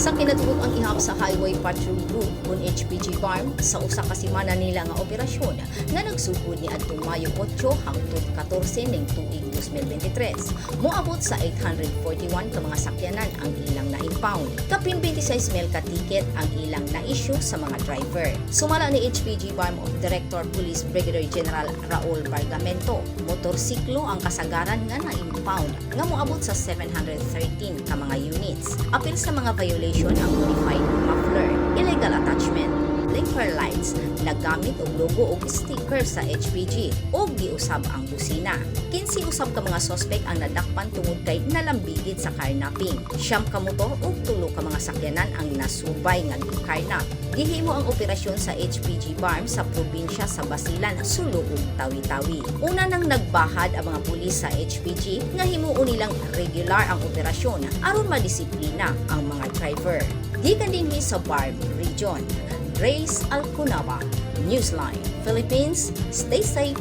Sa kinatubog ang ihap sa Highway Patrol Group on HPG Farm sa usa ka semana nila nga operasyon nga nagsugod ni adtong Mayo 8 hangtod 14 ning tuig 2023. Moabot sa 841 ka mga sakyanan ang ilang na-impound. Kapin 26 mil ka ticket ang ilang na-issue sa mga driver. Sumala ni HPG Farm of Director Police Brigadier General Raul Bargamento, motorsiklo ang kasagaran nga na-impound nga moabot sa 713 ka mga units. Apil sa mga violation ang modified muffler, illegal attachment, blinker lights, nagamit og logo og sticker sa HPG o giusab ang busina. 15 usab ka mga suspect ang nadakpan tungod kay nalambigit sa carnapping. 9 ka motor ug 3 ka mga sakyanan ang nasubay nga gikarnap. Gihimo ang operasyon sa HPG Farm sa probinsya sa Basilan, Sulu ug Tawi-Tawi. Una nang nagbahad ang mga pulis sa HPG nga himuon nilang regular ang operasyon aron madisiplina ang mga driver. Gikan dinhi sa Barb Region. Grace Alcunaba, Newsline, Philippines, stay safe,